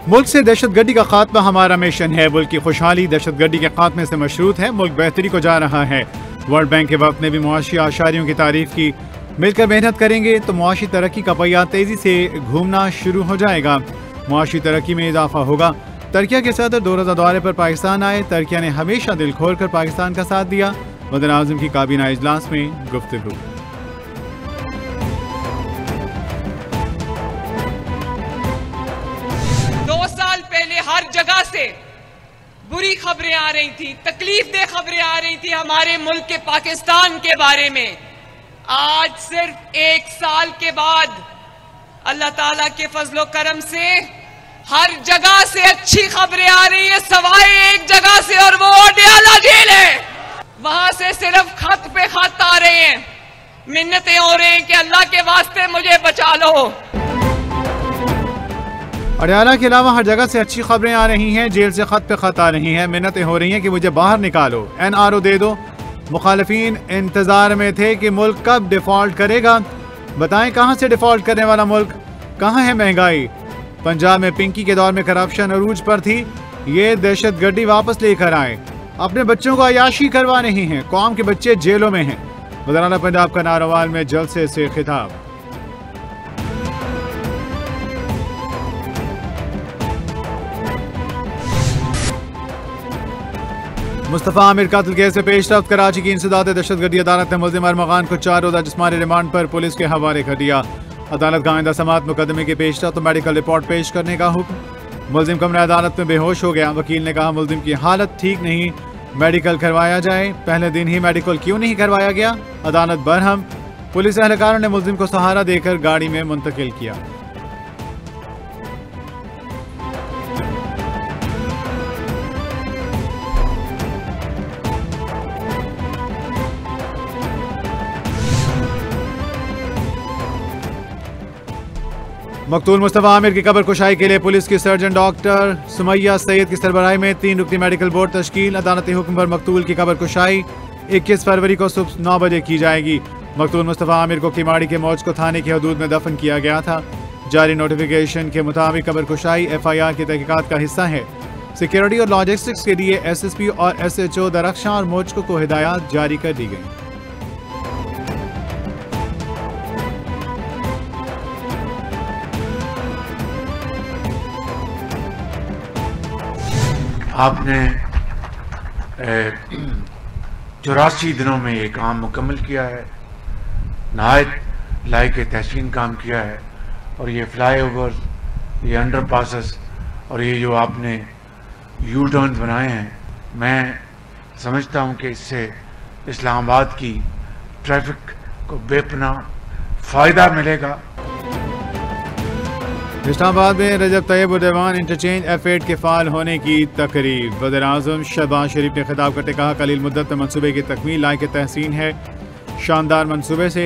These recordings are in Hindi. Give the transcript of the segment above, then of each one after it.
मुल्क से दहशतगर्दी का खात्मा हमारा मिशन है। मुल्क की खुशहाली दहशतगर्दी के खात्मे से मशरूत है। मुल्क बेहतरी को जा रहा है। वर्ल्ड बैंक के वक्त ने भी मुआशी आशारियों की तारीफ की। मिलकर मेहनत करेंगे तो मुआशी तरक्की का पहिया तेजी से घूमना शुरू हो जाएगा। मुआशी तरक्की में इजाफा होगा। तुर्किया के सदर 2 रोज़ा दौरे पर पाकिस्तान आए। तुर्किया ने हमेशा दिल खोलकर पाकिस्तान का साथ दिया। वज़ीर आज़म की काबीना इजलास में गुफ्तगू। हर जगह से बुरी खबरें आ रही थी, तकलीफ दे खबरें आ रही थी हमारे मुल्क के पाकिस्तान के बारे में। आज सिर्फ 1 साल के बाद अल्लाह ताला के फजलो करम से हर जगह से अच्छी खबरें आ रही है, सवाए एक जगह से, और वो अडयाला झील है। वहां से सिर्फ खत पे खत आ रहे हैं, मिन्नतें हो रही हैं कि अल्लाह के वास्ते मुझे बचा लो। अडयाला के अलावा हर जगह से अच्छी खबरें आ रही हैं। जेल से खत पे खत आ रही हैं, मिन्नतें हो रही हैं कि मुझे बाहर निकालो, NRO दे दो। मुखालिफिन इंतजार में थे कि मुल्क कब डिफॉल्ट करेगा। बताएं कहां से डिफॉल्ट करने वाला मुल्क, कहां है महंगाई। पंजाब में पिंकी के दौर में करप्शन अरूज पर थी। ये दहशतगर्दी वापस लेकर आए। अपने बच्चों को अयाशी करवा रही हैं। कौम के बच्चे जेलों में हैं। वज़ीर आला पंजाब का नारोवाल में जलसे से खिताब। मुस्तफ़ा आमिर कत्ल केस से पेशरफ्त। कराची की इंसदाद दहशतगर्दी अदालत ने मुल्ज़िम अरमगान को 4 रोज़ा जिस्मानी रिमांड पर पुलिस के हवाले कर दिया। अदालत का आइंदा समाअत मुकदमे की पेशरफ्त तो मेडिकल रिपोर्ट पेश करने का हुक्म। मुल्ज़िम कमरे अदालत में बेहोश हो गया। वकील ने कहा मुल्ज़िम की हालत ठीक नहीं, मेडिकल करवाया जाए। पहले दिन ही मेडिकल क्यों नहीं करवाया गया। अदालत बरहम। पुलिस एहलकारों ने मुल्ज़िम को सहारा देकर गाड़ी में मुंतकिल किया। मकतूल मुस्तफ़ा आमिर की कब्र कुशाई के लिए पुलिस की सर्जन डॉक्टर सुमैया सैयद की सरबराही में 3 रुकनी मेडिकल बोर्ड तश्कील। अदालती हुक्म पर मकतूल की कब्र कुशाई 21 फरवरी को सुबह 9 बजे की जाएगी। मकतूल मुस्तफ़ा आमिर को किमाड़ी के मौज को थाने की हदूद में दफन किया गया था। जारी नोटिफिकेशन के मुताबिक कब्र कुशाई FIR की तहकीकात का हिस्सा है। सिक्योरिटी और लॉजिस्टिक्स के लिए SSP और SHO दरख्शां और मोजको को हिदायत जारी कर दी गई। आपने 84 दिनों में ये काम मुकम्मल किया है। नहायत लायक तहसीन काम किया है। और ये फ्लाईओवर, ये अंडरपासेस और ये जो आपने यू टर्न बनाए हैं, मैं समझता हूँ कि इससे इस्लामाबाद की ट्रैफिक को बेपनाह फ़ायदा मिलेगा। इस्लामाबाद में रजब तैयब उर-रहमान इंटरचेंज F8 के फाल होने की तकरीब। वज़ीर आज़म शहबाज शरीफ ने खिताब करते कहा कलील मुद्दत में मनसूबे की तकमील लायक तहसीन है। शानदार मनसूबे से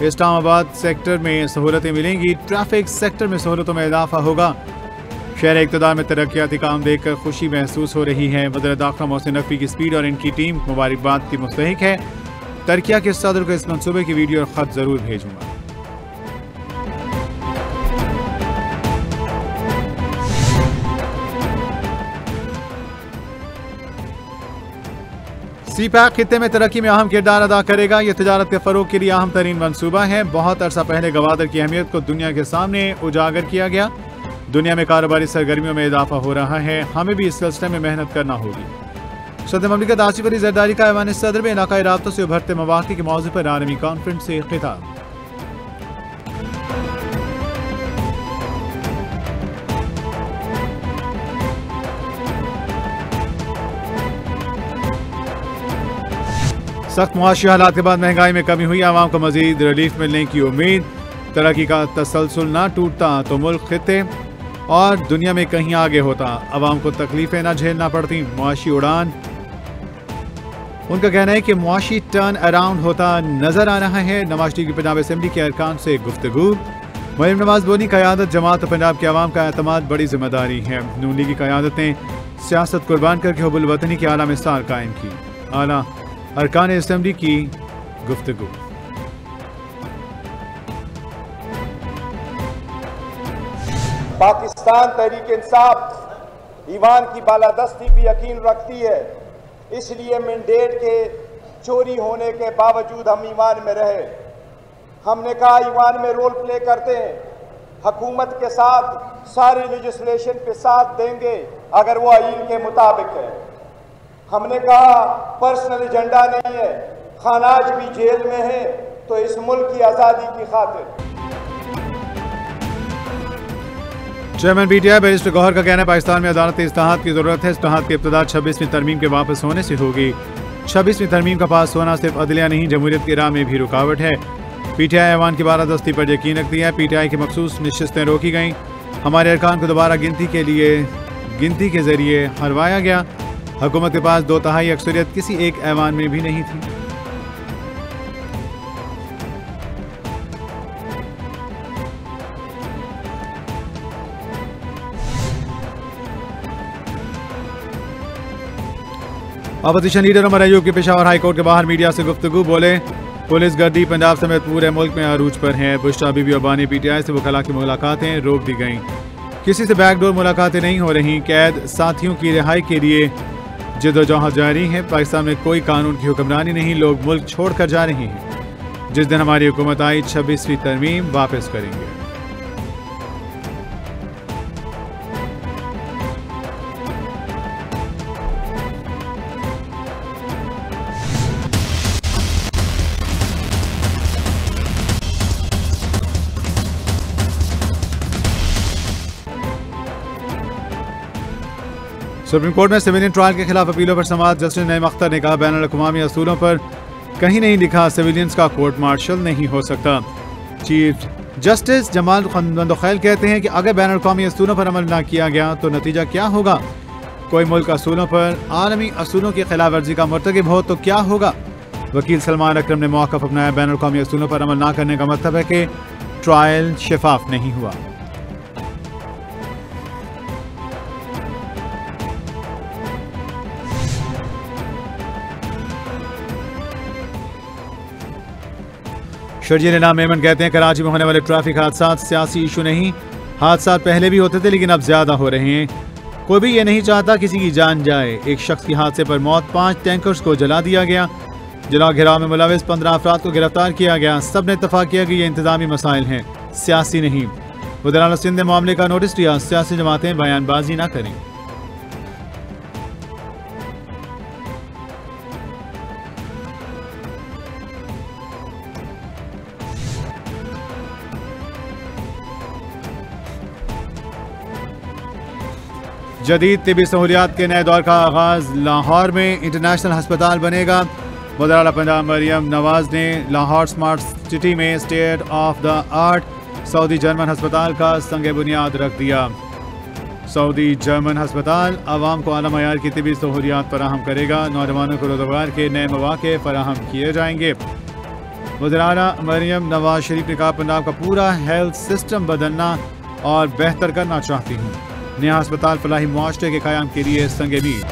इस्लामाबाद सेक्टर में सहूलतें मिलेंगी। ट्रैफिक सेक्टर में सहूलतों में इजाफा होगा। शहर इक़्तिदार में तरक्याती काम देखकर खुशी महसूस हो रही है। वज़ीर दाखिला मोहसिन नकवी की स्पीड और इनकी टीम मुबारकबाद की मुस्तहिक है। तुर्किया के सदर को इस मनसूबे की वीडियो और ख़त ज़रूर भेजूंगा। CPEC खित्ते में तरक्की में अहम किरदार अदा करेगा। यह तजारत के फ़रोग के लिए अहम तरीन मनसूबा है। बहुत अरसा पहले गवादर की अहमियत को दुनिया के सामने उजागर किया गया। दुनिया में कारोबारी सरगर्मियों में इजाफा हो रहा है। हमें भी इस सिलसिले में मेहनत करना होगी। सदर ममलिकत आसिफ अली जरदारी का ऐवान सदर में इलाकाई राब्तों से उभरते मवाक़े के मौज़ू पर आलमी कॉन्फ्रेंस से खिताब। सख्त मुआशी हालात के बाद महंगाई में कमी हुई। आवाम को मजीद रिलीफ मिलने की उम्मीद। तरक्की का तसलसल ना टूटता तो मुल्क खित्ते और दुनिया में कहीं आगे होता। आवाम को तकलीफें ना झेलना पड़ती। मुआशी उड़ान। उनका कहना है कि मुआशी टर्न अराउंड होता नजर आ रहा है। नवाज शरीफ की पंजाब असेंबली के अरकान से गुफ्तगू। मरीम नवाज बोली क़यादत जमात पंजाब के अवाम का एतमाद बड़ी जिम्मेदारी है। नून लीग की क़यादत ने सियासत कुर्बान करके हुब्बुल वतनी की आला मिसाल कायम की। आला अरकान असेंबली की गुफ्तगू। पाकिस्तान तहरीक इंसाफ ईवान की बालादस्ती भी यकीन रखती है, इसलिए मैंडेट के चोरी होने के बावजूद हम ईवान में रहे। हमने कहा ईवान में रोल प्ले करते हैं, हुकूमत के साथ सारे लेजिस्लेशन पे साथ देंगे अगर वो आईन के मुताबिक है। हमने कहा पर्सनल एजेंडा नहीं है, खानाज भी जेल में है तो इस मुल्क की आज़ादी की खातिर। चेयरमैन पीटीआई बैरिस्टर गौहर का कहना है पाकिस्तान में अदालती इस्लाहात की जरूरत है। इस्लाहात की इब्तिदा 26वीं तरमीम के वापस होने से होगी। 26वीं तरमीम का पास होना सिर्फ अदलिया नहीं, जमहूरियत की राह में भी रुकावट है। पीटीआई ऐवान की बालादस्ती पर यकीन रखती है। पीटीआई की मखसूस नशिस्तें रोकी गईं। हमारे अरकान को दोबारा गिनती के जरिए हरवाया गया। हुकूमत के पास 2/3 अक्सरियत किसी एक ऐवान में भी नहीं थी। अपोजिशन लीडर उमर अयूब के पेशावर हाईकोर्ट के बाहर मीडिया से गुफ्तगू बोले, पुलिस गर्दी पंजाब समेत पूरे मुल्क में अरूज पर है। बुशरा बीबी और बानी पीटीआई से वकला की मुलाकातें रोक दी गईं। किसी से बैकडोर मुलाकातें नहीं हो रही। कैद साथियों की रिहाई के लिए जदोजहद जारी है। पाकिस्तान में कोई कानून की हुक्मरानी नहीं, लोग मुल्क छोड़ कर जा रहे हैं। जिस दिन हमारी हुकूमत आई 26वीं तरमीम वापस करेंगे। सुप्रीम कोर्ट में सिविलियन ट्रायल के खिलाफ अपीलों पर समाअत। जस्टिस नईम अख्तर ने कहा बैनुल अक़वामी असूलों पर कहीं नहीं लिखा सिविलियंस का कोर्ट मार्शल नहीं हो सकता। चीफ जस्टिस जमाल खंदोखैल कहते हैं कि अगर बैनुल अक़वामी असूलों पर अमल न किया गया तो नतीजा क्या होगा। कोई मुल्क असूलों पर आलमी असूलों की खिलाफ वर्जी का मुर्तकिब हो तो क्या होगा। वकील सलमान अकरम ने मौक़िफ़ अपनाया, बैनुल अक़वामी असूलों पर अमल न करने का मतलब है कि ट्रायल शफाफ नहीं हुआ। शर्जील इनाम मेमन कहते हैं कराची में होने वाले ट्रैफिक हादसा सियासी इशू नहीं, हादसा पहले भी होते थे लेकिन अब ज्यादा हो रहे हैं। कोई भी ये नहीं चाहता किसी की जान जाए। एक शख्स की हादसे पर मौत, 5 टैंकर्स को जला दिया गया। जला घिराव में मुलविस 15 अफराद को गिरफ्तार किया गया। सब ने इत्तफाक किया कि ये इंतजामी मसाइल हैं, सियासी नहीं। वज़ीर सिंध ने मामले का नोटिस दिया, सियासी जमातें बयानबाजी न करें। जदीद तिबी सहूलियात के नए दौर का आगाज। लाहौर में इंटरनेशनल हस्पताल बनेगा। वज़ीर आला पंजाब मरियम नवाज ने लाहौर स्मार्ट सिटी में state of the art Saudi German हस्पताल का संग बुनियाद रख दिया। सऊदी जर्मन हस्पताल आवाम को आला मयार की तिबी सहूलियात फराहम करेगा। नौजवानों को रोजगार के नए मौके फराहम किए जाएंगे। वज़ीर आला मरियम नवाज शरीफ ने कहा पंजाब का पूरा हेल्थ सिस्टम बदलना और बेहतर करना चाहती हूँ। नया अस्पताल फलाही मुआशरे के क़याम के लिए संग मील।